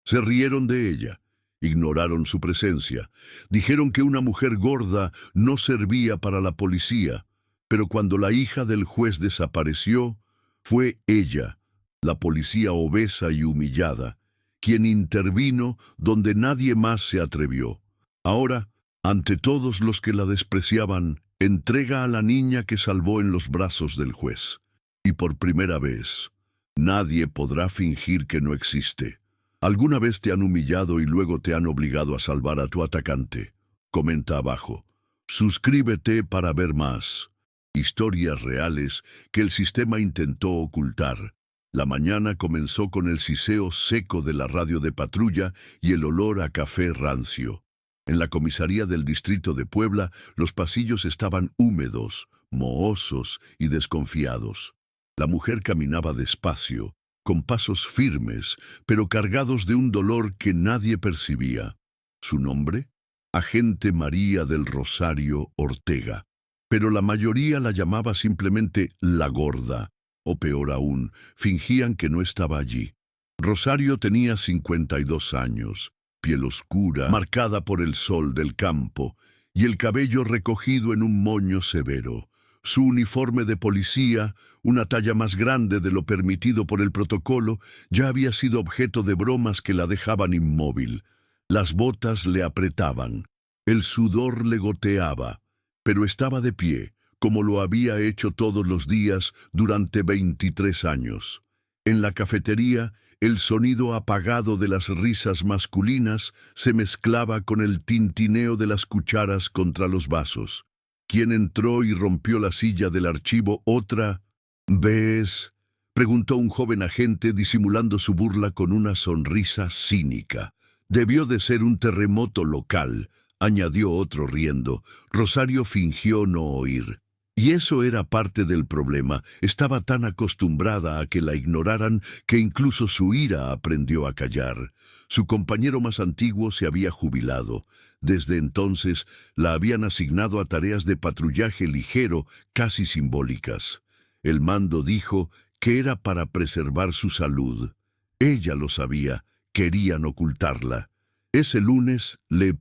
Se rieron de ella, ignoraron su presencia, dijeron que una mujer gorda no servía para la policía, pero cuando la hija del juez desapareció, fue ella, la policía obesa y humillada, quien intervino donde nadie más se atrevió. Ahora, ante todos los que la despreciaban, entrega a la niña que salvó en los brazos del juez. Y por primera vez, nadie podrá fingir que no existe. ¿Alguna vez te han humillado y luego te han obligado a salvar a tu atacante? Comenta abajo. Suscríbete para ver más. Historias reales que el sistema intentó ocultar. La mañana comenzó con el siseo seco de la radio de patrulla y el olor a café rancio. En la comisaría del distrito de Puebla, los pasillos estaban húmedos, mohosos y desconfiados. La mujer caminaba despacio, con pasos firmes, pero cargados de un dolor que nadie percibía. ¿Su nombre? Agente María del Rosario Ortega. Pero la mayoría la llamaba simplemente la Gorda, o peor aún, fingían que no estaba allí. Rosario tenía 52 años, piel oscura, marcada por el sol del campo, y el cabello recogido en un moño severo. Su uniforme de policía, una talla más grande de lo permitido por el protocolo, ya había sido objeto de bromas que la dejaban inmóvil. Las botas le apretaban, el sudor le goteaba, pero estaba de pie, como lo había hecho todos los días durante 23 años. En la cafetería, el sonido apagado de las risas masculinas se mezclaba con el tintineo de las cucharas contra los vasos. ¿Quién entró y rompió la silla del archivo? Otra. ¿Ves?, preguntó un joven agente disimulando su burla con una sonrisa cínica. Debió de ser un terremoto local, añadió otro riendo. Rosario fingió no oír. Y eso era parte del problema. Estaba tan acostumbrada a que la ignoraran que incluso su ira aprendió a callar. Su compañero más antiguo se había jubilado. Desde entonces la habían asignado a tareas de patrullaje ligero, casi simbólicas. El mando dijo que era para preservar su salud. Ella lo sabía, querían ocultarla. Ese lunes le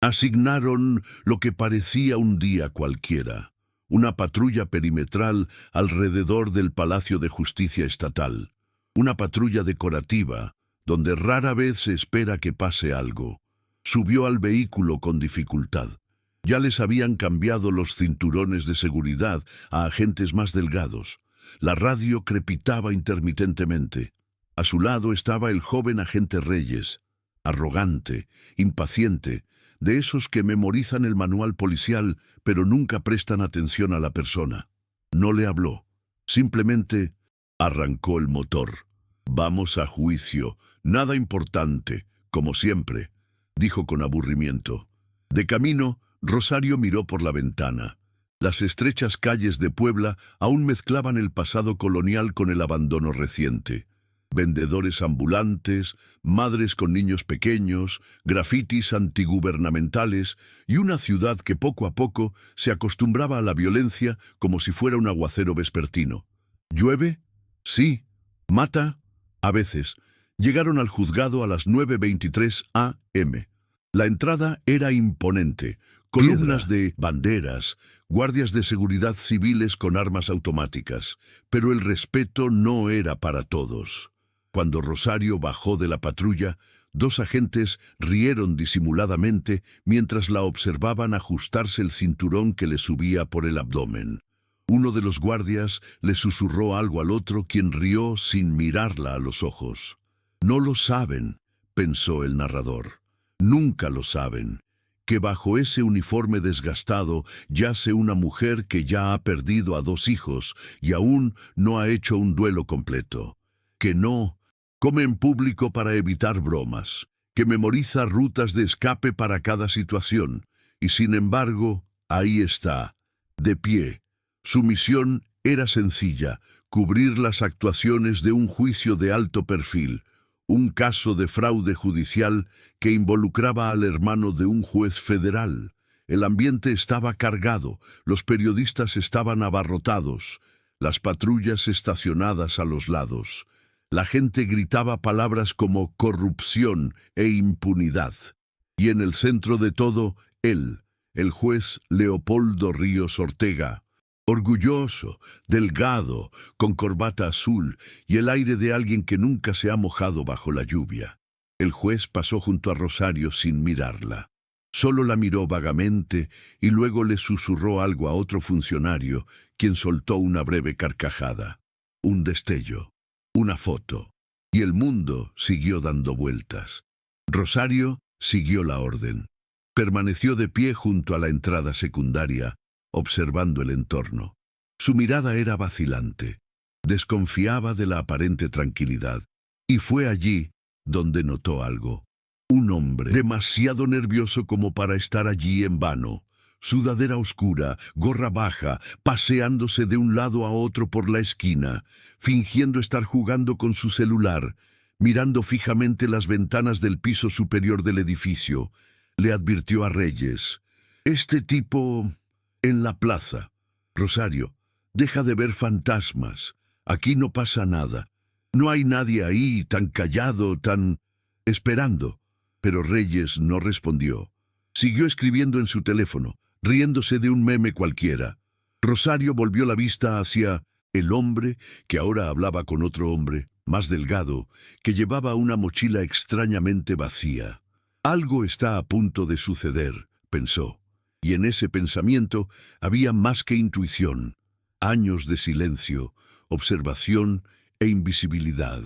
asignaron lo que parecía un día cualquiera. Una patrulla perimetral alrededor del Palacio de Justicia Estatal. Una patrulla decorativa, donde rara vez se espera que pase algo. Subió al vehículo con dificultad. Ya les habían cambiado los cinturones de seguridad a agentes más delgados. La radio crepitaba intermitentemente. A su lado estaba el joven agente Reyes, arrogante, impaciente, de esos que memorizan el manual policial, pero nunca prestan atención a la persona. No le habló. Simplemente arrancó el motor. «Vamos a juicio. Nada importante, como siempre», dijo con aburrimiento. De camino, Rosario miró por la ventana. Las estrechas calles de Puebla aún mezclaban el pasado colonial con el abandono reciente. Vendedores ambulantes, madres con niños pequeños, grafitis antigubernamentales y una ciudad que poco a poco se acostumbraba a la violencia como si fuera un aguacero vespertino. ¿Llueve? Sí. ¿Mata? A veces. Llegaron al juzgado a las 9:23 a.m. La entrada era imponente, columnas de banderas, guardias de seguridad civiles con armas automáticas, pero el respeto no era para todos. Cuando Rosario bajó de la patrulla, dos agentes rieron disimuladamente mientras la observaban ajustarse el cinturón que le subía por el abdomen. Uno de los guardias le susurró algo al otro, quien rió sin mirarla a los ojos. «No lo saben», pensó el narrador. «Nunca lo saben, que bajo ese uniforme desgastado yace una mujer que ya ha perdido a 2 hijos y aún no ha hecho un duelo completo. Que no come en público para evitar bromas, que memoriza rutas de escape para cada situación, y sin embargo, ahí está, de pie. Su misión era sencilla, cubrir las actuaciones de un juicio de alto perfil, un caso de fraude judicial que involucraba al hermano de un juez federal. El ambiente estaba cargado, los periodistas estaban abarrotados, las patrullas estacionadas a los lados. La gente gritaba palabras como corrupción e impunidad. Y en el centro de todo, él, el juez Leopoldo Ríos Ortega, orgulloso, delgado, con corbata azul y el aire de alguien que nunca se ha mojado bajo la lluvia. El juez pasó junto a Rosario sin mirarla. Solo la miró vagamente y luego le susurró algo a otro funcionario, quien soltó una breve carcajada. Un destello, una foto, y el mundo siguió dando vueltas. Rosario siguió la orden. Permaneció de pie junto a la entrada secundaria, observando el entorno. Su mirada era vacilante. Desconfiaba de la aparente tranquilidad. Y fue allí donde notó algo. Un hombre demasiado nervioso como para estar allí en vano. Sudadera oscura, gorra baja, paseándose de un lado a otro por la esquina, fingiendo estar jugando con su celular, mirando fijamente las ventanas del piso superior del edificio. Le advirtió a Reyes: «Este tipo en la plaza. Rosario, deja de ver fantasmas. Aquí no pasa nada. No hay nadie ahí, tan callado, tan... esperando». Pero Reyes no respondió. Siguió escribiendo en su teléfono, riéndose de un meme cualquiera. Rosario volvió la vista hacia el hombre, que ahora hablaba con otro hombre, más delgado, que llevaba una mochila extrañamente vacía. Algo está a punto de suceder, pensó. Y en ese pensamiento había más que intuición. Años de silencio, observación e invisibilidad.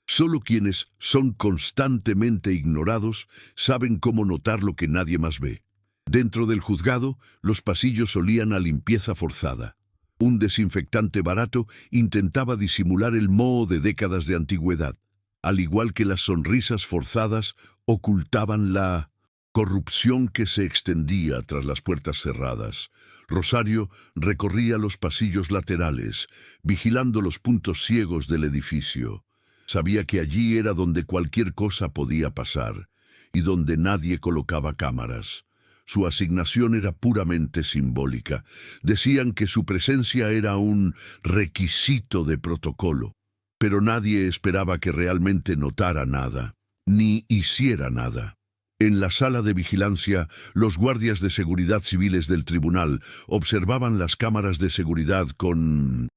Solo quienes son constantemente ignorados saben cómo notar lo que nadie más ve. Dentro del juzgado, los pasillos olían a limpieza forzada. Un desinfectante barato intentaba disimular el moho de décadas de antigüedad. Al igual que las sonrisas forzadas, ocultaban la corrupción que se extendía tras las puertas cerradas. Rosario recorría los pasillos laterales, vigilando los puntos ciegos del edificio. Sabía que allí era donde cualquier cosa podía pasar, y donde nadie colocaba cámaras. Su asignación era puramente simbólica. Decían que su presencia era un requisito de protocolo, pero nadie esperaba que realmente notara nada, ni hiciera nada. En la sala de vigilancia, los guardias de seguridad civiles del tribunal observaban las cámaras de seguridad con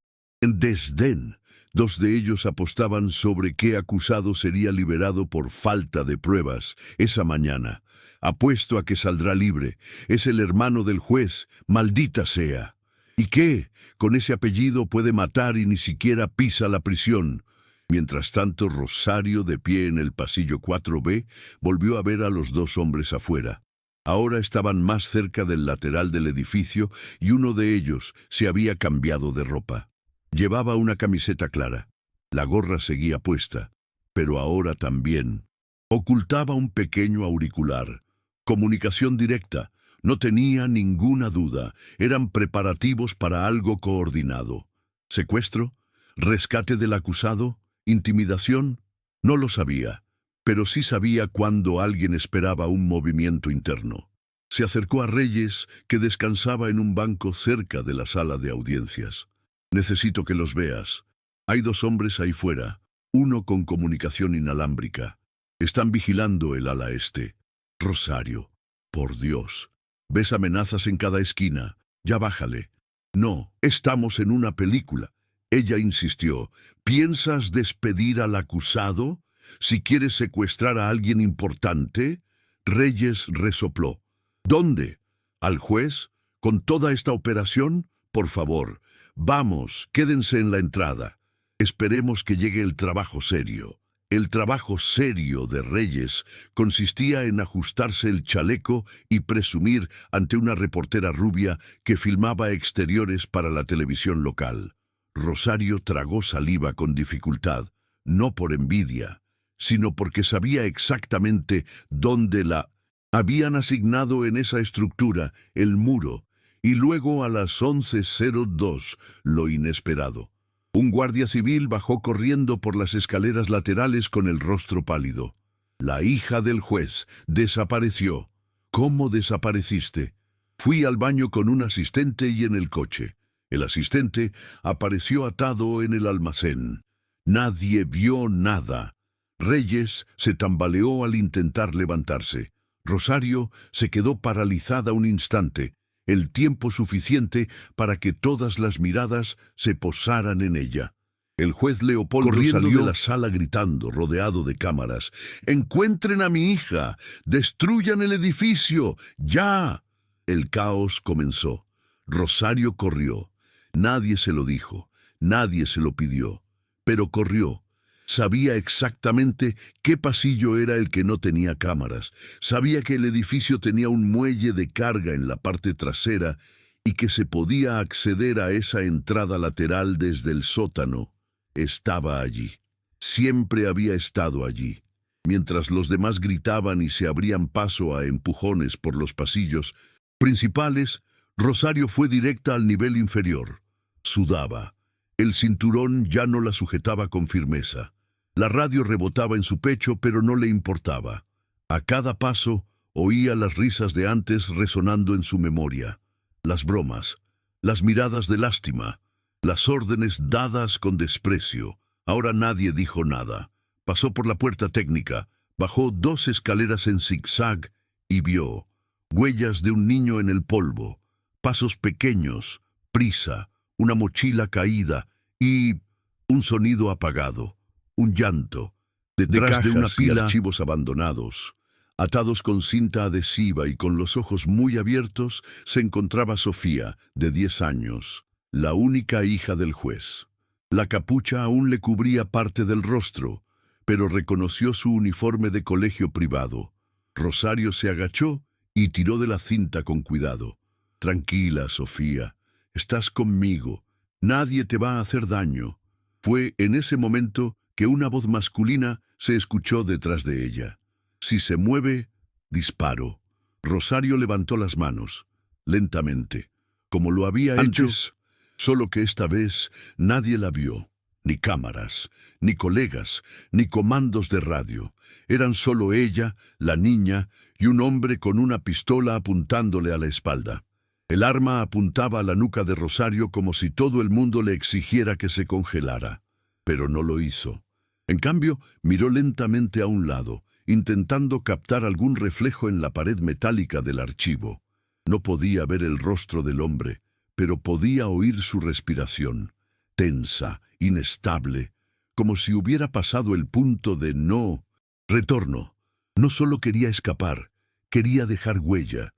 desdén. Dos de ellos apostaban sobre qué acusado sería liberado por falta de pruebas esa mañana. «Apuesto a que saldrá libre. Es el hermano del juez, maldita sea. ¿Y qué? Con ese apellido puede matar y ni siquiera pisa la prisión». Mientras tanto, Rosario, de pie en el pasillo 4B, volvió a ver a los dos hombres afuera. Ahora estaban más cerca del lateral del edificio y uno de ellos se había cambiado de ropa. Llevaba una camiseta clara. La gorra seguía puesta, pero ahora también ocultaba un pequeño auricular. Comunicación directa. No tenía ninguna duda. Eran preparativos para algo coordinado. ¿Secuestro? ¿Rescate del acusado? ¿Intimidación? No lo sabía, pero sí sabía cuando alguien esperaba un movimiento interno. Se acercó a Reyes, que descansaba en un banco cerca de la sala de audiencias. «Necesito que los veas. Hay dos hombres ahí fuera, uno con comunicación inalámbrica. Están vigilando el ala este». «Rosario, por Dios. ¿Ves amenazas en cada esquina? Ya bájale». «No, estamos en una película». Ella insistió. «¿Piensas despedir al acusado? Si quieres secuestrar a alguien importante». Reyes resopló. «¿Dónde? ¿Al juez? ¿Con toda esta operación? Por favor, vamos, quédense en la entrada. Esperemos que llegue el trabajo serio». El trabajo serio de Reyes consistía en ajustarse el chaleco y presumir ante una reportera rubia que filmaba exteriores para la televisión local. Rosario tragó saliva con dificultad, no por envidia, sino porque sabía exactamente dónde la habían asignado en esa estructura, el muro, y luego a las 11:02, lo inesperado. Un guardia civil bajó corriendo por las escaleras laterales con el rostro pálido. «La hija del juez desapareció». «¿Cómo desapareciste?» «Fui al baño con un asistente y en el coche. El asistente apareció atado en el almacén. Nadie vio nada. Reyes se tambaleó al intentar levantarse. Rosario se quedó paralizada un instante, el tiempo suficiente para que todas las miradas se posaran en ella. El juez Leopoldo salió de la sala gritando, rodeado de cámaras. «¡Encuentren a mi hija! ¡Destruyan el edificio! ¡Ya!». El caos comenzó. Rosario corrió. Nadie se lo dijo, nadie se lo pidió, pero corrió. Sabía exactamente qué pasillo era el que no tenía cámaras. Sabía que el edificio tenía un muelle de carga en la parte trasera y que se podía acceder a esa entrada lateral desde el sótano. Estaba allí. Siempre había estado allí. Mientras los demás gritaban y se abrían paso a empujones por los pasillos principales, Rosario fue directa al nivel inferior. Sudaba. El cinturón ya no la sujetaba con firmeza. La radio rebotaba en su pecho, pero no le importaba. A cada paso, oía las risas de antes resonando en su memoria. Las bromas, las miradas de lástima, las órdenes dadas con desprecio. Ahora nadie dijo nada. Pasó por la puerta técnica, bajó 2 escaleras en zigzag y vio huellas de un niño en el polvo, pasos pequeños, prisa, una mochila caída y un sonido apagado. Un llanto, detrás de una pila de archivos abandonados. Atados con cinta adhesiva y con los ojos muy abiertos, se encontraba Sofía, de 10 años, la única hija del juez. La capucha aún le cubría parte del rostro, pero reconoció su uniforme de colegio privado. Rosario se agachó y tiró de la cinta con cuidado. «Tranquila, Sofía, estás conmigo. Nadie te va a hacer daño». Fue en ese momento que una voz masculina se escuchó detrás de ella. «Si se mueve, disparo». Rosario levantó las manos, lentamente, como lo había hecho, solo que esta vez nadie la vio. Ni cámaras, ni colegas, ni comandos de radio. Eran solo ella, la niña, y un hombre con una pistola apuntándole a la espalda. El arma apuntaba a la nuca de Rosario como si todo el mundo le exigiera que se congelara. Pero no lo hizo. En cambio, miró lentamente a un lado, intentando captar algún reflejo en la pared metálica del archivo. No podía ver el rostro del hombre, pero podía oír su respiración, tensa, inestable, como si hubiera pasado el punto de no retorno. No solo quería escapar, quería dejar huella.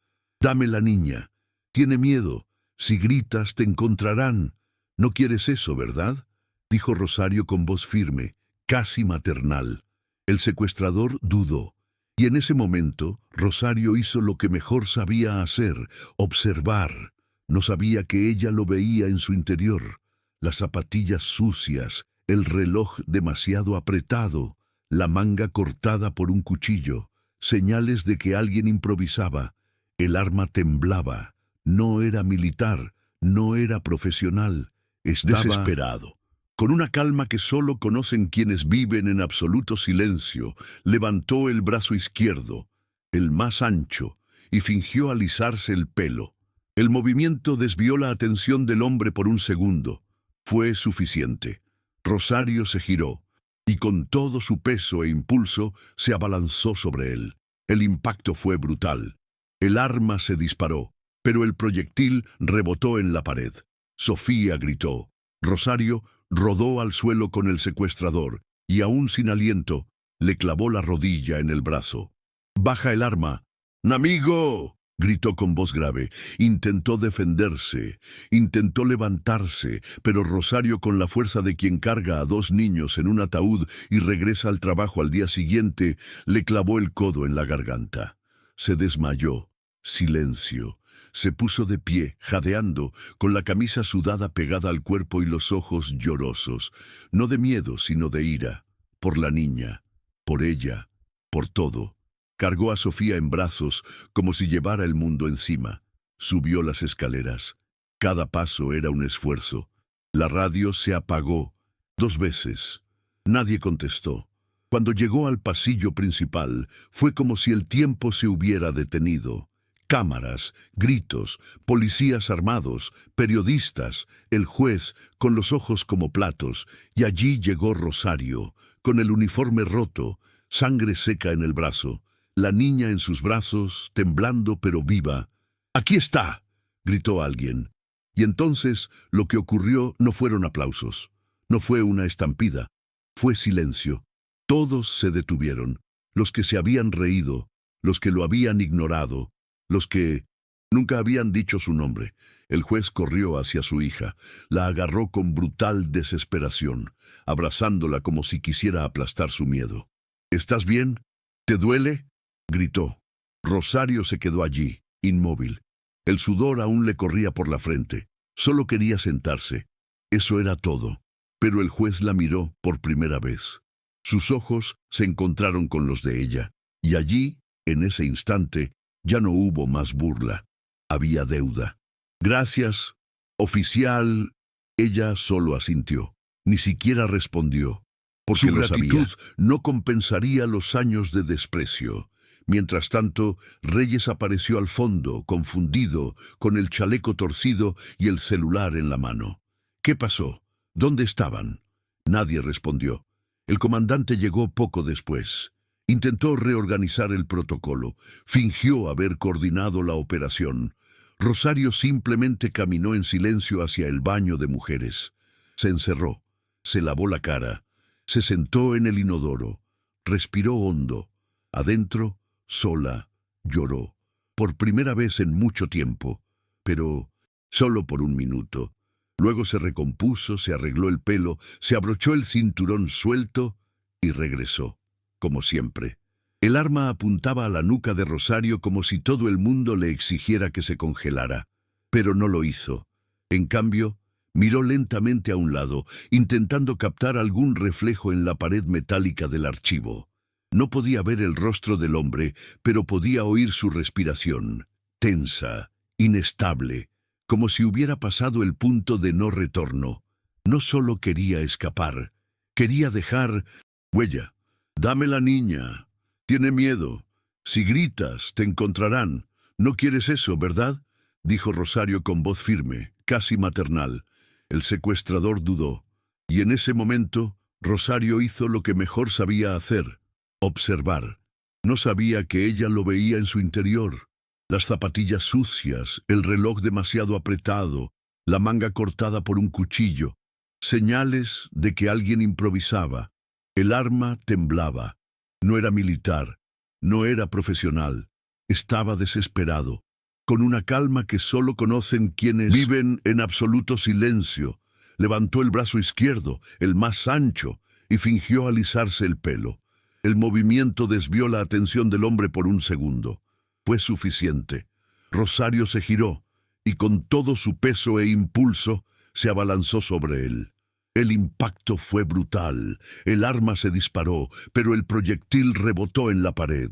«Dame la niña. Tiene miedo. Si gritas, te encontrarán. No quieres eso, ¿verdad?», dijo Rosario con voz firme, casi maternal. El secuestrador dudó, y en ese momento Rosario hizo lo que mejor sabía hacer: observar. No sabía que ella lo veía en su interior. Las zapatillas sucias, el reloj demasiado apretado, la manga cortada por un cuchillo, señales de que alguien improvisaba. El arma temblaba. No era militar, no era profesional. Estaba desesperado. Con una calma que solo conocen quienes viven en absoluto silencio, levantó el brazo izquierdo, el más ancho, y fingió alisarse el pelo. El movimiento desvió la atención del hombre por un segundo. Fue suficiente. Rosario se giró, y con todo su peso e impulso se abalanzó sobre él. El impacto fue brutal. El arma se disparó, pero el proyectil rebotó en la pared. Sofía gritó. Rosario rodó al suelo con el secuestrador, y aún sin aliento, le clavó la rodilla en el brazo. «Baja el arma». «¡Amigo!», gritó con voz grave. Intentó defenderse, intentó levantarse, pero Rosario, con la fuerza de quien carga a 2 niños en un ataúd y regresa al trabajo al día siguiente, le clavó el codo en la garganta. Se desmayó. Silencio. Se puso de pie, jadeando, con la camisa sudada pegada al cuerpo y los ojos llorosos, no de miedo, sino de ira, por la niña, por ella, por todo. Cargó a Sofía en brazos, como si llevara el mundo encima. Subió las escaleras. Cada paso era un esfuerzo. La radio se apagó 2 veces. Nadie contestó. Cuando llegó al pasillo principal, fue como si el tiempo se hubiera detenido. Cámaras, gritos, policías armados, periodistas, el juez con los ojos como platos, y allí llegó Rosario, con el uniforme roto, sangre seca en el brazo, la niña en sus brazos, temblando pero viva. «¡Aquí está!», gritó alguien. Y entonces lo que ocurrió no fueron aplausos, no fue una estampida, fue silencio. Todos se detuvieron, los que se habían reído, los que lo habían ignorado, los que nunca habían dicho su nombre. El juez corrió hacia su hija, la agarró con brutal desesperación, abrazándola como si quisiera aplastar su miedo. «¿Estás bien? ¿Te duele?», gritó. Rosario se quedó allí, inmóvil. El sudor aún le corría por la frente. Solo quería sentarse. Eso era todo. Pero el juez la miró por primera vez. Sus ojos se encontraron con los de ella, y allí, en ese instante, ya no hubo más burla. Había deuda. «Gracias, oficial». Ella solo asintió. Ni siquiera respondió. Porque su gratitud no compensaría los años de desprecio. Mientras tanto, Reyes apareció al fondo, confundido, con el chaleco torcido y el celular en la mano. «¿Qué pasó? ¿Dónde estaban?». Nadie respondió. El comandante llegó poco después. Intentó reorganizar el protocolo. Fingió haber coordinado la operación. Rosario simplemente caminó en silencio hacia el baño de mujeres. Se encerró. Se lavó la cara. Se sentó en el inodoro. Respiró hondo. Adentro, sola, lloró. Por primera vez en mucho tiempo. Pero solo por un minuto. Luego se recompuso, se arregló el pelo, se abrochó el cinturón suelto y regresó, como siempre. El arma apuntaba a la nuca de Rosario como si todo el mundo le exigiera que se congelara. Pero no lo hizo. En cambio, miró lentamente a un lado, intentando captar algún reflejo en la pared metálica del archivo. No podía ver el rostro del hombre, pero podía oír su respiración, tensa, inestable, como si hubiera pasado el punto de no retorno. No solo quería escapar, quería dejar huella. «Dame la niña. Tiene miedo. Si gritas, te encontrarán. No quieres eso, ¿verdad?», dijo Rosario con voz firme, casi maternal. El secuestrador dudó, y en ese momento Rosario hizo lo que mejor sabía hacer: observar. No sabía que ella lo veía en su interior. Las zapatillas sucias, el reloj demasiado apretado, la manga cortada por un cuchillo. Señales de que alguien improvisaba. El arma temblaba. No era militar, no era profesional. Estaba desesperado, con una calma que solo conocen quienes viven en absoluto silencio. Levantó el brazo izquierdo, el más ancho, y fingió alisarse el pelo. El movimiento desvió la atención del hombre por un segundo. Fue suficiente. Rosario se giró, y con todo su peso e impulso, se abalanzó sobre él. El impacto fue brutal. El arma se disparó, pero el proyectil rebotó en la pared.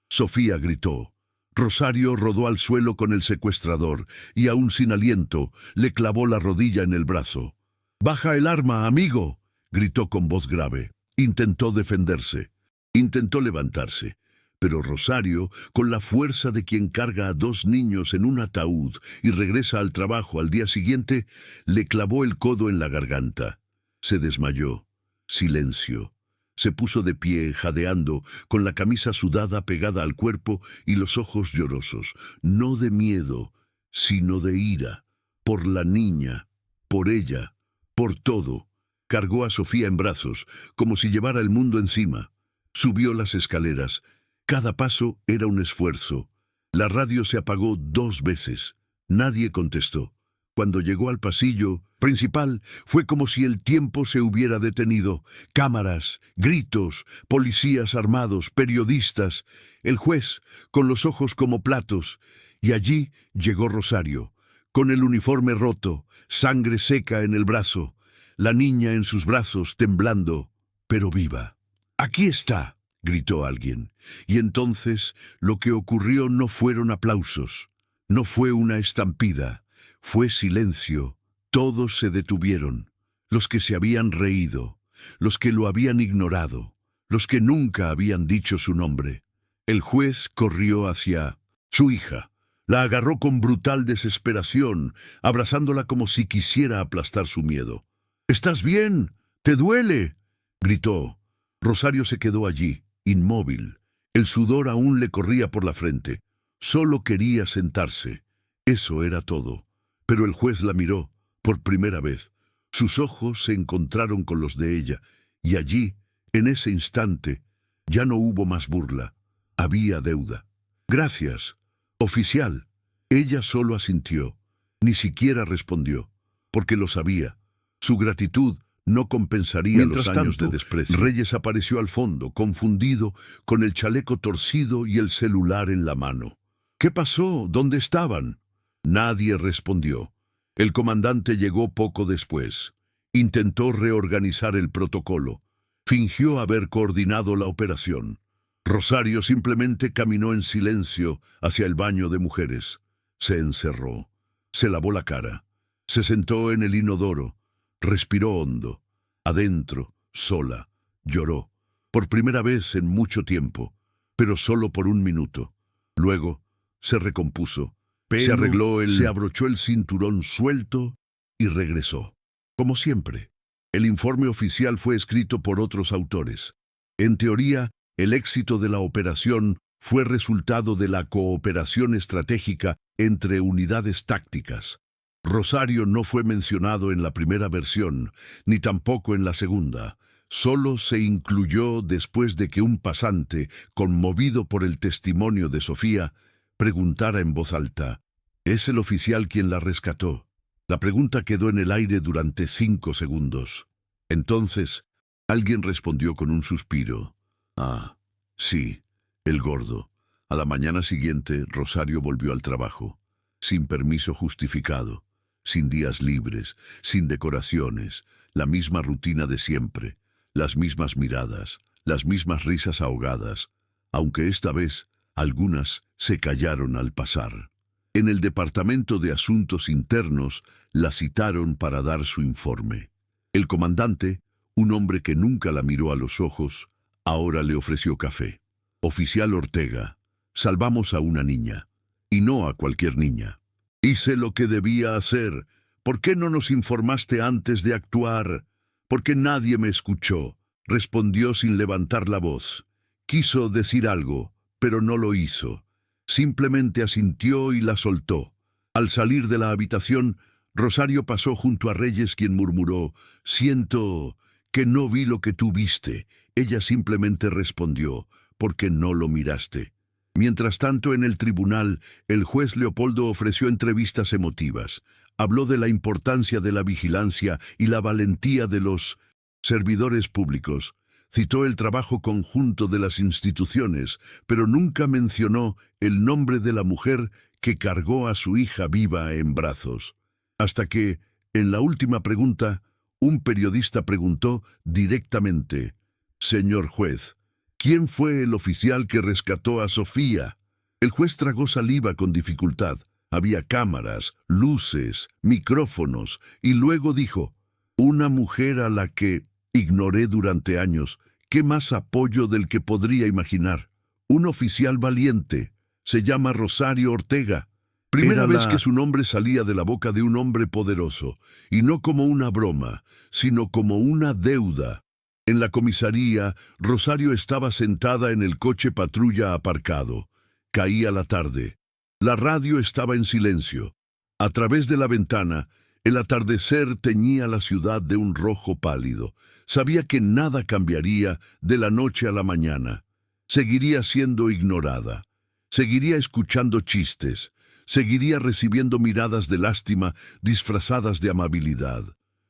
Sofía gritó. Rosario rodó al suelo con el secuestrador, y aún sin aliento, le clavó la rodilla en el brazo. «¡Baja el arma, amigo!», gritó con voz grave. Intentó defenderse. Intentó levantarse. Pero Rosario, con la fuerza de quien carga a 2 niños en un ataúd y regresa al trabajo al día siguiente, le clavó el codo en la garganta. Se desmayó. Silencio. Se puso de pie, jadeando, con la camisa sudada pegada al cuerpo y los ojos llorosos, no de miedo, sino de ira, por la niña, por ella, por todo. Cargó a Sofía en brazos, como si llevara el mundo encima. Subió las escaleras. Cada paso era un esfuerzo. La radio se apagó 2 veces. Nadie contestó. Cuando llegó al pasillo principal, fue como si el tiempo se hubiera detenido. Cámaras, gritos, policías armados, periodistas, el juez, con los ojos como platos. Y allí llegó Rosario, con el uniforme roto, sangre seca en el brazo, la niña en sus brazos temblando, pero viva. «¡Aquí está!», gritó alguien. Y entonces lo que ocurrió no fueron aplausos, no fue una estampida, fue silencio. Todos se detuvieron, los que se habían reído, los que lo habían ignorado, los que nunca habían dicho su nombre. El juez corrió hacia su hija, La agarró con brutal desesperación, abrazándola como si quisiera aplastar su miedo. «¿Estás bien? ¿Te duele?», gritó. Rosario se quedó allí, inmóvil. El sudor aún le corría por la frente. Solo quería sentarse. Eso era todo. Pero el juez la miró, por primera vez. Sus ojos se encontraron con los de ella, y allí, en ese instante, ya no hubo más burla. Había deuda. «Gracias, oficial». Ella solo asintió. Ni siquiera respondió, porque lo sabía. Su gratitud no compensaría los años de desprecio. Reyes apareció al fondo, confundido, con el chaleco torcido y el celular en la mano. «¿Qué pasó? ¿Dónde estaban?». Nadie respondió. El comandante llegó poco después. Intentó reorganizar el protocolo. Fingió haber coordinado la operación. Rosario simplemente caminó en silencio hacia el baño de mujeres. Se encerró. Se lavó la cara. Se sentó en el inodoro. Respiró hondo. Adentro, sola, lloró. Por primera vez en mucho tiempo, pero solo por un minuto. Luego, se recompuso. Se arregló, se abrochó el cinturón suelto y regresó. Como siempre, el informe oficial fue escrito por otros autores. En teoría, el éxito de la operación fue resultado de la cooperación estratégica entre unidades tácticas. Rosario no fue mencionado en la primera versión, ni tampoco en la segunda. Solo se incluyó después de que un pasante, conmovido por el testimonio de Sofía, preguntara en voz alta: «¿Es el oficial quien la rescató?». La pregunta quedó en el aire durante 5 segundos. Entonces, alguien respondió con un suspiro: «Ah, sí, el gordo». A la mañana siguiente, Rosario volvió al trabajo, sin permiso justificado, sin días libres, sin decoraciones, la misma rutina de siempre, las mismas miradas, las mismas risas ahogadas, aunque esta vez algunas se callaron al pasar. En el Departamento de Asuntos Internos la citaron para dar su informe. El comandante, un hombre que nunca la miró a los ojos, ahora le ofreció café. «Oficial Ortega, salvamos a una niña, y no a cualquier niña. Hice lo que debía hacer. ¿Por qué no nos informaste antes de actuar?». «Porque nadie me escuchó», respondió sin levantar la voz. Quiso decir algo, pero no lo hizo. Simplemente asintió y la soltó. Al salir de la habitación, Rosario pasó junto a Reyes, quien murmuró: «Siento que no vi lo que tú viste». Ella simplemente respondió: «Porque no lo miraste». Mientras tanto, en el tribunal, el juez Leopoldo ofreció entrevistas emotivas. Habló de la importancia de la vigilancia y la valentía de los servidores públicos. Citó el trabajo conjunto de las instituciones, pero nunca mencionó el nombre de la mujer que cargó a su hija viva en brazos. Hasta que, en la última pregunta, un periodista preguntó directamente: «Señor juez, ¿quién fue el oficial que rescató a Sofía?». El juez tragó saliva con dificultad. Había cámaras, luces, micrófonos, y luego dijo: «Una mujer a la que ignoré durante años. ¿Qué más apoyo del que podría imaginar? Un oficial valiente. Se llama Rosario Ortega». Primera vez que su nombre salía de la boca de un hombre poderoso, y no como una broma, sino como una deuda. En la comisaría, Rosario estaba sentada en el coche patrulla aparcado. Caía la tarde. La radio estaba en silencio. A través de la ventana, el atardecer teñía la ciudad de un rojo pálido. Sabía que nada cambiaría de la noche a la mañana. Seguiría siendo ignorada. Seguiría escuchando chistes. Seguiría recibiendo miradas de lástima disfrazadas de amabilidad.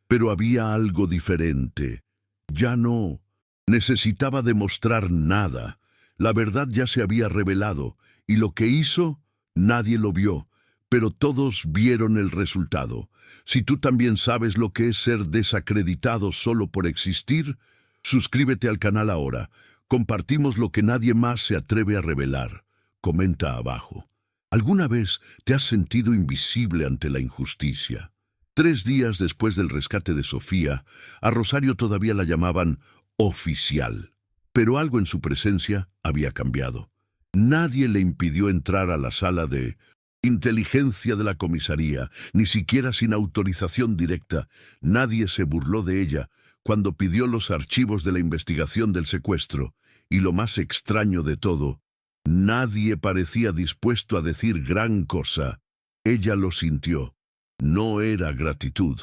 Pero había algo diferente. Ya no necesitaba demostrar nada. La verdad ya se había revelado, y lo que hizo, nadie lo vio, pero todos vieron el resultado. Si tú también sabes lo que es ser desacreditado solo por existir, suscríbete al canal ahora. Compartimos lo que nadie más se atreve a revelar. Comenta abajo. ¿Alguna vez te has sentido invisible ante la injusticia? 3 días después del rescate de Sofía, a Rosario todavía la llamaban oficial. Pero algo en su presencia había cambiado. Nadie le impidió entrar a la sala de inteligencia de la comisaría, ni siquiera sin autorización directa. Nadie se burló de ella cuando pidió los archivos de la investigación del secuestro. Y lo más extraño de todo, nadie parecía dispuesto a decir gran cosa. Ella lo sintió. No era gratitud,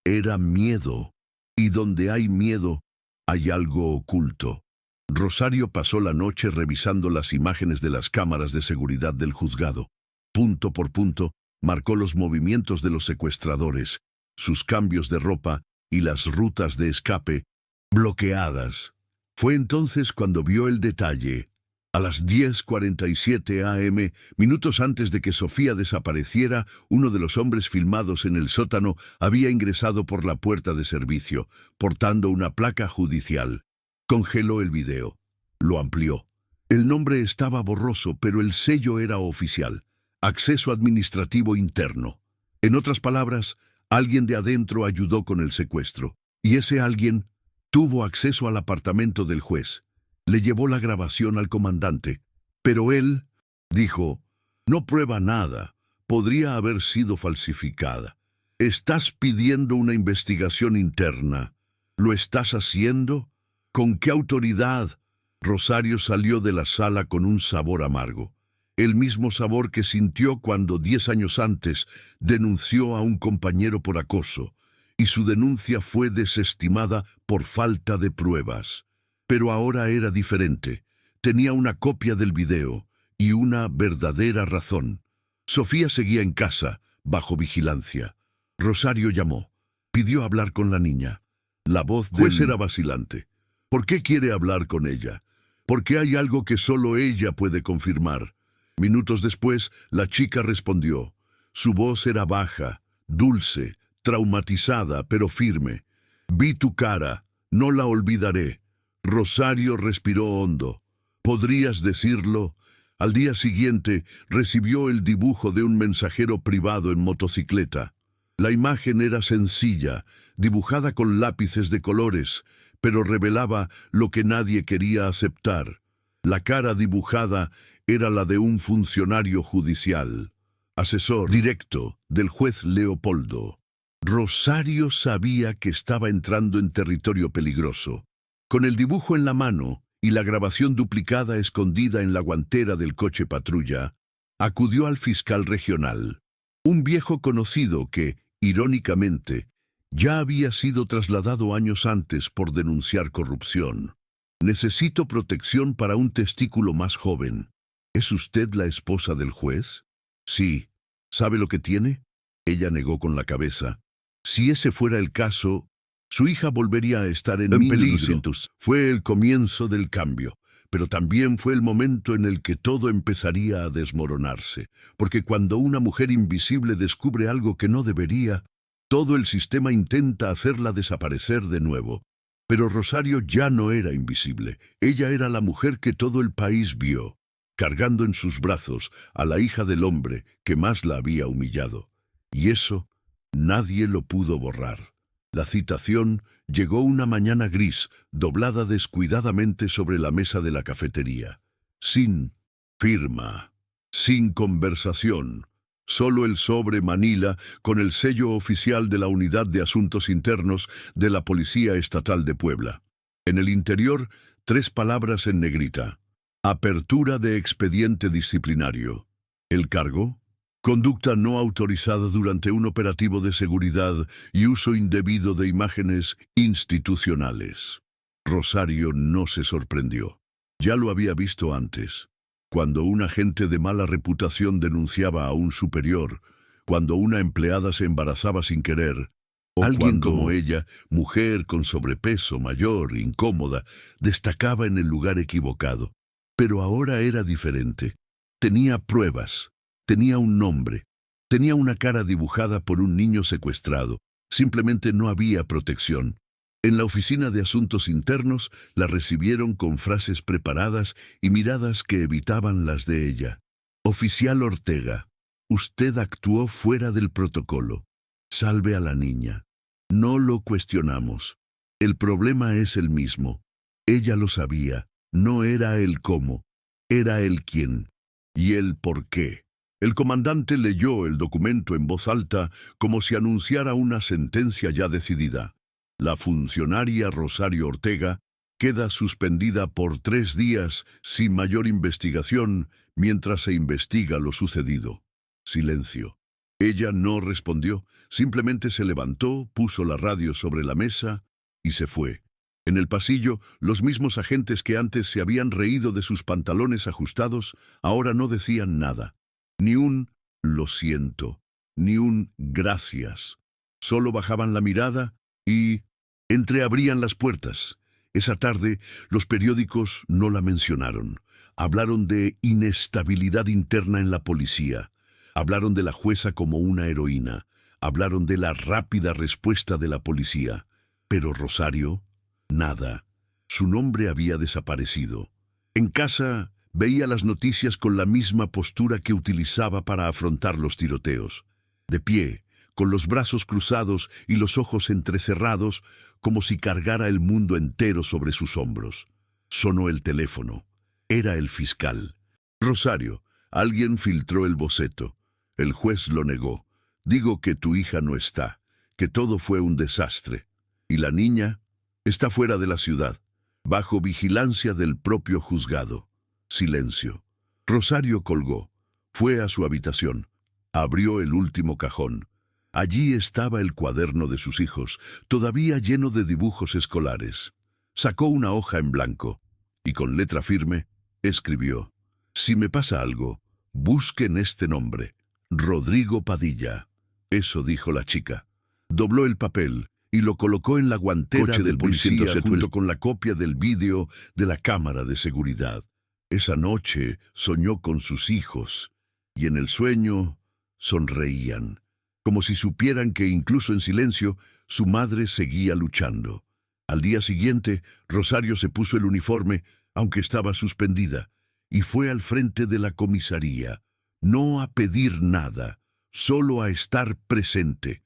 era miedo. Y donde hay miedo, hay algo oculto. Rosario pasó la noche revisando las imágenes de las cámaras de seguridad del juzgado. Punto por punto, marcó los movimientos de los secuestradores, sus cambios de ropa y las rutas de escape bloqueadas. Fue entonces cuando vio el detalle. A las 10:47 a.m., minutos antes de que Sofía desapareciera, uno de los hombres filmados en el sótano había ingresado por la puerta de servicio, portando una placa judicial. Congeló el video. Lo amplió. El nombre estaba borroso, pero el sello era oficial. Acceso administrativo interno. En otras palabras, alguien de adentro ayudó con el secuestro. Y ese alguien tuvo acceso al apartamento del juez. Le llevó la grabación al comandante. Pero él dijo, no prueba nada. Podría haber sido falsificada. Estás pidiendo una investigación interna. ¿Lo estás haciendo? ¿Con qué autoridad? Rosario salió de la sala con un sabor amargo. El mismo sabor que sintió cuando 10 años antes denunció a un compañero por acoso, y su denuncia fue desestimada por falta de pruebas. Pero ahora era diferente. Tenía una copia del video y una verdadera razón. Sofía seguía en casa, bajo vigilancia. Rosario llamó. Pidió hablar con la niña. La voz del juez era vacilante. ¿Por qué quiere hablar con ella? Porque hay algo que solo ella puede confirmar. Minutos después, la chica respondió. Su voz era baja, dulce, traumatizada, pero firme. Vi tu cara, no la olvidaré. Rosario respiró hondo. ¿Podrías decirlo? Al día siguiente, recibió el dibujo de un mensajero privado en motocicleta. La imagen era sencilla, dibujada con lápices de colores, pero revelaba lo que nadie quería aceptar. La cara dibujada era la de un funcionario judicial, asesor directo del juez Leopoldo. Rosario sabía que estaba entrando en territorio peligroso. Con el dibujo en la mano y la grabación duplicada escondida en la guantera del coche patrulla, acudió al fiscal regional, un viejo conocido que, irónicamente, ya había sido trasladado años antes por denunciar corrupción. Necesito protección para un testículo más joven. ¿Es usted la esposa del juez? Sí. ¿Sabe lo que tiene? Ella negó con la cabeza. Si ese fuera el caso, su hija volvería a estar en peligro. Fue el comienzo del cambio, pero también fue el momento en el que todo empezaría a desmoronarse, porque cuando una mujer invisible descubre algo que no debería, todo el sistema intenta hacerla desaparecer de nuevo. Pero Rosario ya no era invisible. Ella era la mujer que todo el país vio, cargando en sus brazos a la hija del hombre que más la había humillado. Y eso nadie lo pudo borrar. La citación llegó una mañana gris, doblada descuidadamente sobre la mesa de la cafetería. Sin firma, sin conversación, solo el sobre Manila con el sello oficial de la Unidad de Asuntos Internos de la Policía Estatal de Puebla. En el interior, 3 palabras en negrita. Apertura de expediente disciplinario. ¿El cargo? Conducta no autorizada durante un operativo de seguridad y uso indebido de imágenes institucionales. Rosario no se sorprendió. Ya lo había visto antes. Cuando un agente de mala reputación denunciaba a un superior, cuando una empleada se embarazaba sin querer, o alguien como ella, mujer con sobrepeso, mayor, incómoda, destacaba en el lugar equivocado. Pero ahora era diferente. Tenía pruebas, tenía un nombre, tenía una cara dibujada por un niño secuestrado. Simplemente no había protección. En la oficina de asuntos internos la recibieron con frases preparadas y miradas que evitaban las de ella. Oficial Ortega, usted actuó fuera del protocolo. Salve a la niña. No lo cuestionamos. El problema es el mismo. Ella lo sabía. No era el cómo, era el quién y el por qué. El comandante leyó el documento en voz alta como si anunciara una sentencia ya decidida. La funcionaria Rosario Ortega queda suspendida por 3 días sin mayor investigación mientras se investiga lo sucedido. Silencio. Ella no respondió, simplemente se levantó, puso la radio sobre la mesa y se fue. En el pasillo, los mismos agentes que antes se habían reído de sus pantalones ajustados, ahora no decían nada. Ni un «lo siento», ni un «gracias». Solo bajaban la mirada y entreabrían las puertas. Esa tarde, los periódicos no la mencionaron. Hablaron de inestabilidad interna en la policía. Hablaron de la jueza como una heroína. Hablaron de la rápida respuesta de la policía. Pero Rosario, nada. Su nombre había desaparecido. En casa veía las noticias con la misma postura que utilizaba para afrontar los tiroteos. De pie, con los brazos cruzados y los ojos entrecerrados, como si cargara el mundo entero sobre sus hombros. Sonó el teléfono. Era el fiscal. «Rosario, alguien filtró el boceto. El juez lo negó. Digo que tu hija no está, que todo fue un desastre. Y la niña está fuera de la ciudad, bajo vigilancia del propio juzgado». Silencio. Rosario colgó. Fue a su habitación. Abrió el último cajón. Allí estaba el cuaderno de sus hijos, todavía lleno de dibujos escolares. Sacó una hoja en blanco y con letra firme escribió: «Si me pasa algo, busquen este nombre, Rodrigo Padilla». Eso dijo la chica. Dobló el papel y lo colocó en la guantera del policía junto con la copia del vídeo de la cámara de seguridad. Esa noche soñó con sus hijos y en el sueño sonreían, como si supieran que incluso en silencio su madre seguía luchando. Al día siguiente, Rosario se puso el uniforme, aunque estaba suspendida, y fue al frente de la comisaría, no a pedir nada, solo a estar presente,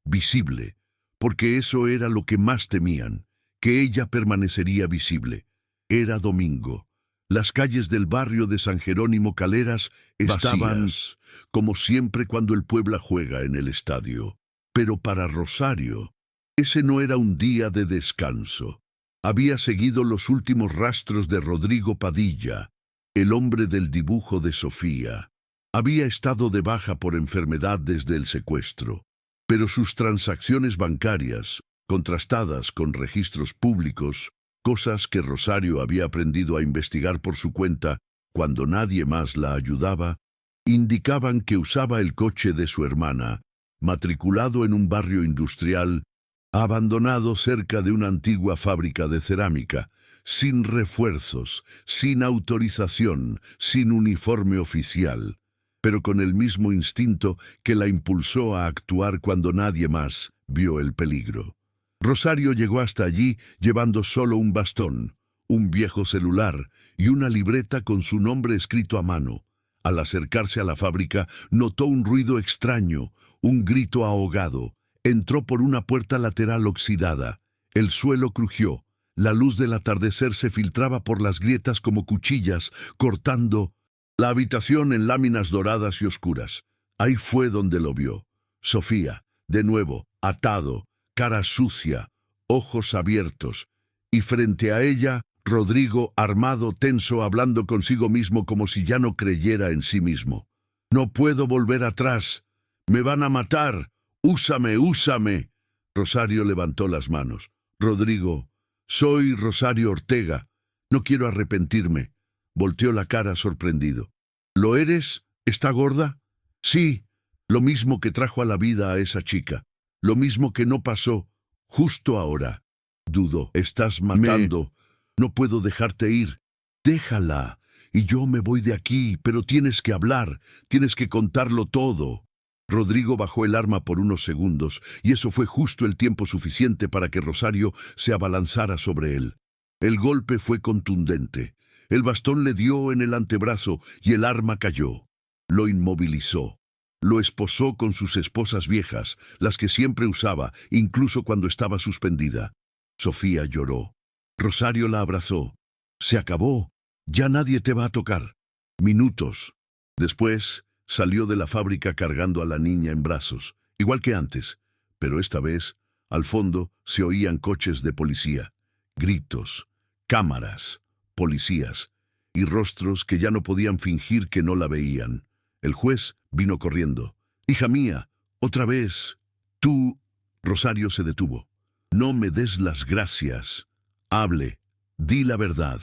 visible, porque eso era lo que más temían, que ella permanecería visible. Era domingo. Las calles del barrio de San Jerónimo Caleras estaban vacías, como siempre cuando el Puebla juega en el estadio. Pero para Rosario, ese no era un día de descanso. Había seguido los últimos rastros de Rodrigo Padilla, el hombre del dibujo de Sofía. Había estado de baja por enfermedad desde el secuestro, pero sus transacciones bancarias, contrastadas con registros públicos, cosas que Rosario había aprendido a investigar por su cuenta cuando nadie más la ayudaba, indicaban que usaba el coche de su hermana, matriculado en un barrio industrial, abandonado cerca de una antigua fábrica de cerámica, sin refuerzos, sin autorización, sin uniforme oficial, pero con el mismo instinto que la impulsó a actuar cuando nadie más vio el peligro. Rosario llegó hasta allí llevando solo un bastón, un viejo celular y una libreta con su nombre escrito a mano. Al acercarse a la fábrica, notó un ruido extraño, un grito ahogado. Entró por una puerta lateral oxidada. El suelo crujió. La luz del atardecer se filtraba por las grietas como cuchillas, cortando la habitación en láminas doradas y oscuras. Ahí fue donde lo vio. Sofía, de nuevo, atado, cara sucia, ojos abiertos, y frente a ella, Rodrigo, armado, tenso, hablando consigo mismo como si ya no creyera en sí mismo. «No puedo volver atrás. Me van a matar. Úsame, úsame». Rosario levantó las manos. «Rodrigo, soy Rosario Ortega. No quiero arrepentirme». Volteó la cara sorprendido. «¿Lo eres? ¿Está gorda?» «Sí, lo mismo que trajo a la vida a esa chica. Lo mismo que no pasó, justo ahora». «Dudo, estás matando. No puedo dejarte ir». «Déjala, y yo me voy de aquí, pero tienes que hablar, tienes que contarlo todo». Rodrigo bajó el arma por unos segundos, y eso fue justo el tiempo suficiente para que Rosario se abalanzara sobre él. El golpe fue contundente. El bastón le dio en el antebrazo y el arma cayó. Lo inmovilizó. Lo esposó con sus esposas viejas, las que siempre usaba, incluso cuando estaba suspendida. Sofía lloró. Rosario la abrazó. «Se acabó. Ya nadie te va a tocar». Minutos. Después salió de la fábrica cargando a la niña en brazos, igual que antes, pero esta vez, al fondo, se oían coches de policía, gritos, cámaras, policías, y rostros que ya no podían fingir que no la veían. El juez vino corriendo. «Hija mía, otra vez. Tú...» Rosario se detuvo. «No me des las gracias. Hable. Di la verdad».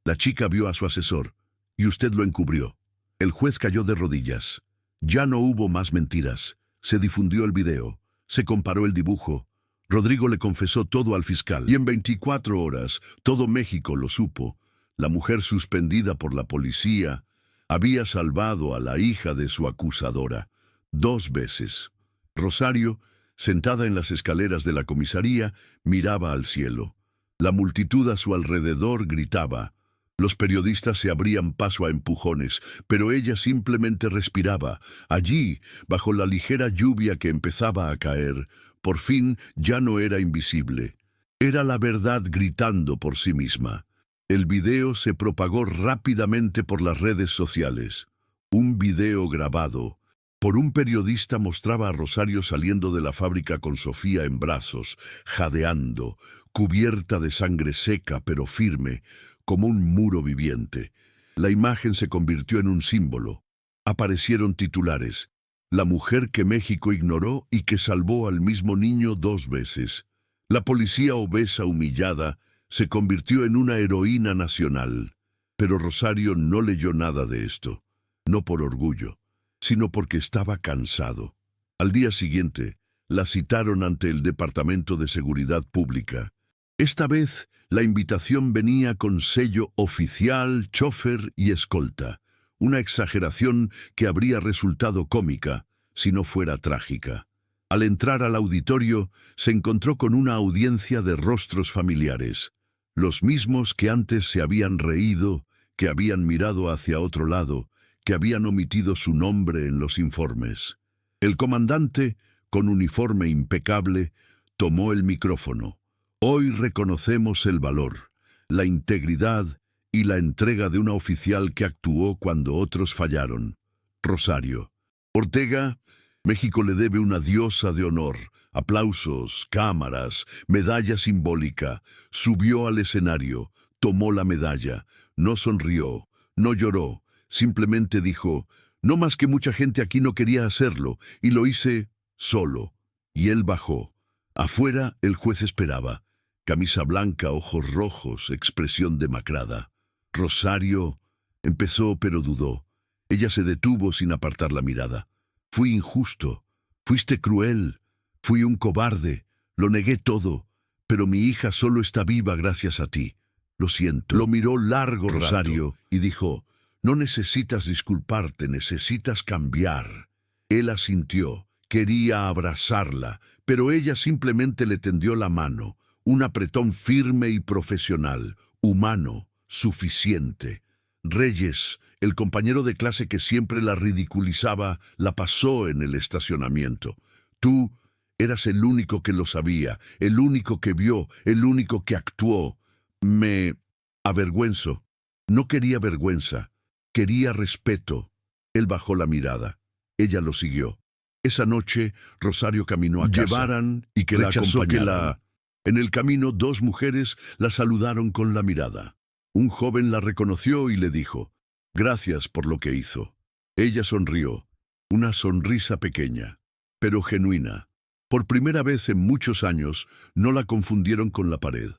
La chica vio a su asesor. «Y usted lo encubrió». El juez cayó de rodillas. Ya no hubo más mentiras. Se difundió el video. Se comparó el dibujo. Rodrigo le confesó todo al fiscal. Y en 24 horas, todo México lo supo. La mujer suspendida por la policía había salvado a la hija de su acusadora 2 veces. Rosario, sentada en las escaleras de la comisaría, miraba al cielo. La multitud a su alrededor gritaba. Los periodistas se abrían paso a empujones, pero ella simplemente respiraba. Allí, bajo la ligera lluvia que empezaba a caer, por fin ya no era invisible. Era la verdad gritando por sí misma. El video se propagó rápidamente por las redes sociales. Un video grabado por un periodista mostraba a Rosario saliendo de la fábrica con Sofía en brazos, jadeando, cubierta de sangre seca pero firme, como un muro viviente. La imagen se convirtió en un símbolo. Aparecieron titulares: «La mujer que México ignoró y que salvó al mismo niño 2 veces». La policía obesa humillada se convirtió en una heroína nacional. Pero Rosario no leyó nada de esto, no por orgullo, sino porque estaba cansado. Al día siguiente, la citaron ante el Departamento de Seguridad Pública. Esta vez, la invitación venía con sello oficial, chofer y escolta, una exageración que habría resultado cómica si no fuera trágica. Al entrar al auditorio, se encontró con una audiencia de rostros familiares, los mismos que antes se habían reído, que habían mirado hacia otro lado, que habían omitido su nombre en los informes. El comandante, con uniforme impecable, tomó el micrófono. «Hoy reconocemos el valor, la integridad y la entrega de una oficial que actuó cuando otros fallaron. Rosario Ortega, México le debe una diosa de honor. Aplausos, cámaras, medalla simbólica. Subió al escenario, tomó la medalla, no sonrió, no lloró, simplemente dijo: «No más que mucha gente aquí no quería hacerlo, y lo hice solo». Y él bajó. Afuera el juez esperaba. Camisa blanca, ojos rojos, expresión demacrada. Rosario empezó, pero dudó. Ella se detuvo sin apartar la mirada. «Fui injusto, fuiste cruel, fui un cobarde, lo negué todo, pero mi hija solo está viva gracias a ti. Lo siento». Lo miró largo Rosario y dijo: «No necesitas disculparte, necesitas cambiar». Él asintió, quería abrazarla, pero ella simplemente le tendió la mano, un apretón firme y profesional, humano, suficiente. Reyes, el compañero de clase que siempre la ridiculizaba, la pasó en el estacionamiento. «Tú eras el único que lo sabía, el único que vio, el único que actuó. Me avergüenzo». No quería vergüenza, quería respeto. Él bajó la mirada. Ella lo siguió. Esa noche, Rosario caminó a casa. Llevaran y que la acompañaran. En el camino, 2 mujeres la saludaron con la mirada. Un joven la reconoció y le dijo: «Gracias por lo que hizo». Ella sonrió, una sonrisa pequeña, pero genuina. Por primera vez en muchos años, no la confundieron con la pared.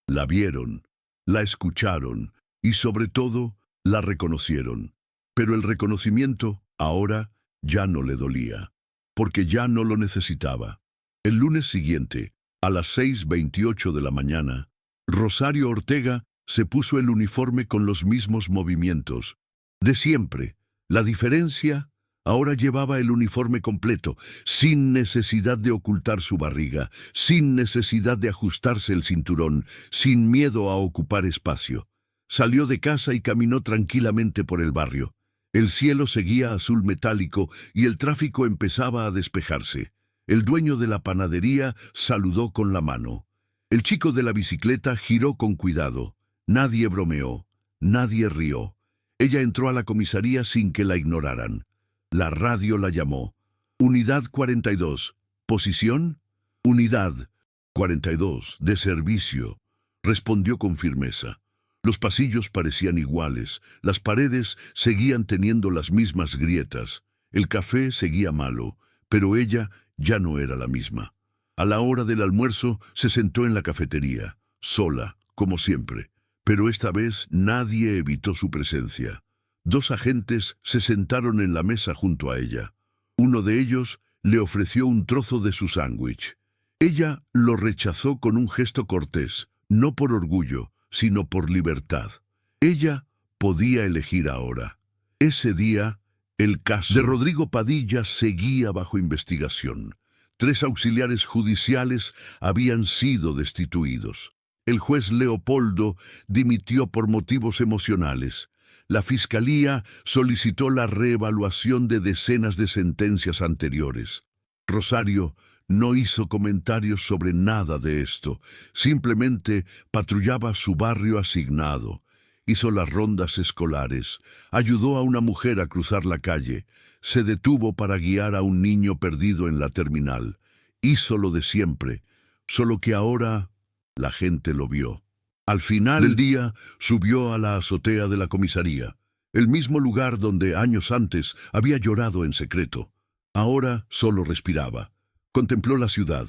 La vieron, la escucharon y, sobre todo, la reconocieron. Pero el reconocimiento, ahora, ya no le dolía, porque ya no lo necesitaba. El lunes siguiente, a las 6:28 de la mañana, Rosario Ortega se puso el uniforme con los mismos movimientos. De siempre. La diferencia, ahora llevaba el uniforme completo, sin necesidad de ocultar su barriga, sin necesidad de ajustarse el cinturón, sin miedo a ocupar espacio. Salió de casa y caminó tranquilamente por el barrio. El cielo seguía azul metálico y el tráfico empezaba a despejarse. El dueño de la panadería saludó con la mano. El chico de la bicicleta giró con cuidado. Nadie bromeó, nadie rió. Ella entró a la comisaría sin que la ignoraran. La radio la llamó. Unidad 42. ¿Posición? Unidad 42. De servicio. Respondió con firmeza. Los pasillos parecían iguales, las paredes seguían teniendo las mismas grietas, el café seguía malo, pero ella ya no era la misma. A la hora del almuerzo se sentó en la cafetería, sola, como siempre, pero esta vez nadie evitó su presencia. 2 agentes se sentaron en la mesa junto a ella. Uno de ellos le ofreció un trozo de su sándwich. Ella lo rechazó con un gesto cortés, no por orgullo, sino por libertad. Ella podía elegir ahora. Ese día, el caso de Rodrigo Padilla seguía bajo investigación. 3 auxiliares judiciales habían sido destituidos. El juez Leopoldo dimitió por motivos emocionales. La fiscalía solicitó la reevaluación de decenas de sentencias anteriores. Rosario no hizo comentarios sobre nada de esto, simplemente patrullaba su barrio asignado, hizo las rondas escolares, ayudó a una mujer a cruzar la calle, se detuvo para guiar a un niño perdido en la terminal, hizo lo de siempre, solo que ahora la gente lo vio. Al final del día subió a la azotea de la comisaría, el mismo lugar donde años antes había llorado en secreto. Ahora solo respiraba. Contempló la ciudad.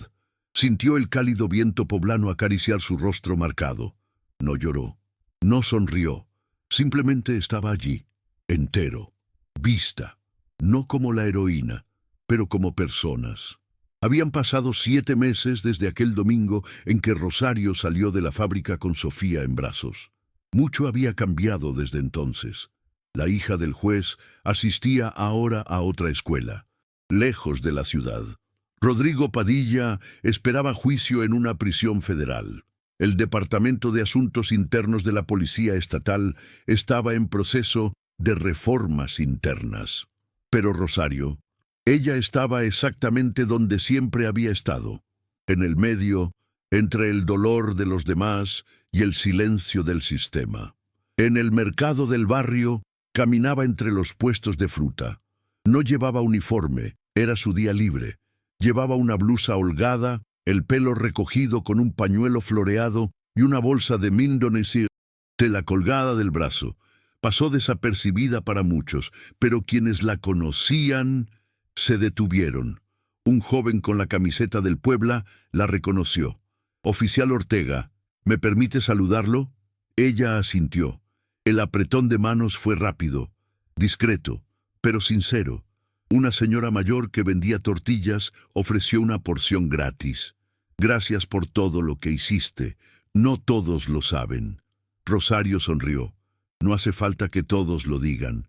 Sintió el cálido viento poblano acariciar su rostro marcado. No lloró. No sonrió. Simplemente estaba allí, entero, vista. No como la heroína, pero como personas. Habían pasado 7 meses desde aquel domingo en que Rosario salió de la fábrica con Sofía en brazos. Mucho había cambiado desde entonces. La hija del juez asistía ahora a otra escuela, lejos de la ciudad. Rodrigo Padilla esperaba juicio en una prisión federal. El Departamento de Asuntos Internos de la Policía Estatal estaba en proceso de reformas internas. Pero Rosario, ella estaba exactamente donde siempre había estado, en el medio, entre el dolor de los demás y el silencio del sistema. En el mercado del barrio, caminaba entre los puestos de fruta. No llevaba uniforme, era su día libre. Llevaba una blusa holgada, el pelo recogido con un pañuelo floreado y una bolsa de Indonesia, tela colgada del brazo. Pasó desapercibida para muchos, pero quienes la conocían se detuvieron. Un joven con la camiseta del Puebla la reconoció. «Oficial Ortega, ¿me permite saludarlo?» Ella asintió. El apretón de manos fue rápido, discreto, pero sincero. Una señora mayor que vendía tortillas ofreció una porción gratis. «Gracias por todo lo que hiciste. No todos lo saben». Rosario sonrió. «No hace falta que todos lo digan.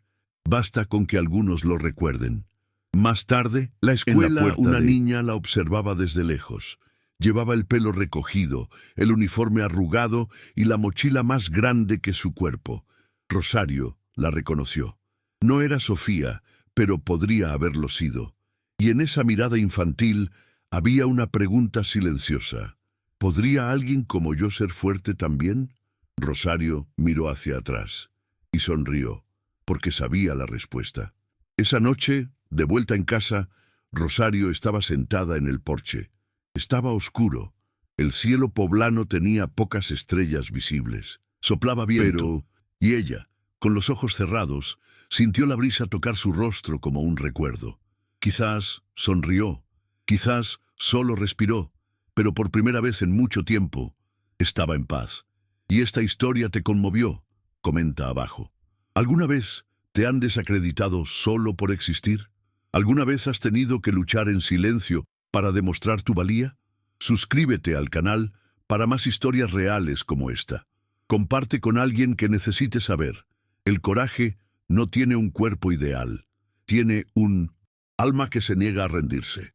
Basta con que algunos lo recuerden». Más tarde, la escuela, una niña la observaba desde lejos. Llevaba el pelo recogido, el uniforme arrugado y la mochila más grande que su cuerpo. Rosario la reconoció. No era Sofía, pero podría haberlo sido. Y en esa mirada infantil había una pregunta silenciosa. ¿Podría alguien como yo ser fuerte también? Rosario miró hacia atrás y sonrió, porque sabía la respuesta. Esa noche, de vuelta en casa, Rosario estaba sentada en el porche. Estaba oscuro. El cielo poblano tenía pocas estrellas visibles. Soplaba viento, y ella, con los ojos cerrados, sintió la brisa tocar su rostro como un recuerdo. Quizás sonrió, quizás solo respiró, pero por primera vez en mucho tiempo estaba en paz. Y esta historia te conmovió, comenta abajo. ¿Alguna vez te han desacreditado solo por existir? ¿Alguna vez has tenido que luchar en silencio para demostrar tu valía? Suscríbete al canal para más historias reales como esta. Comparte con alguien que necesite saber. El coraje no tiene un cuerpo ideal, tiene un alma que se niega a rendirse.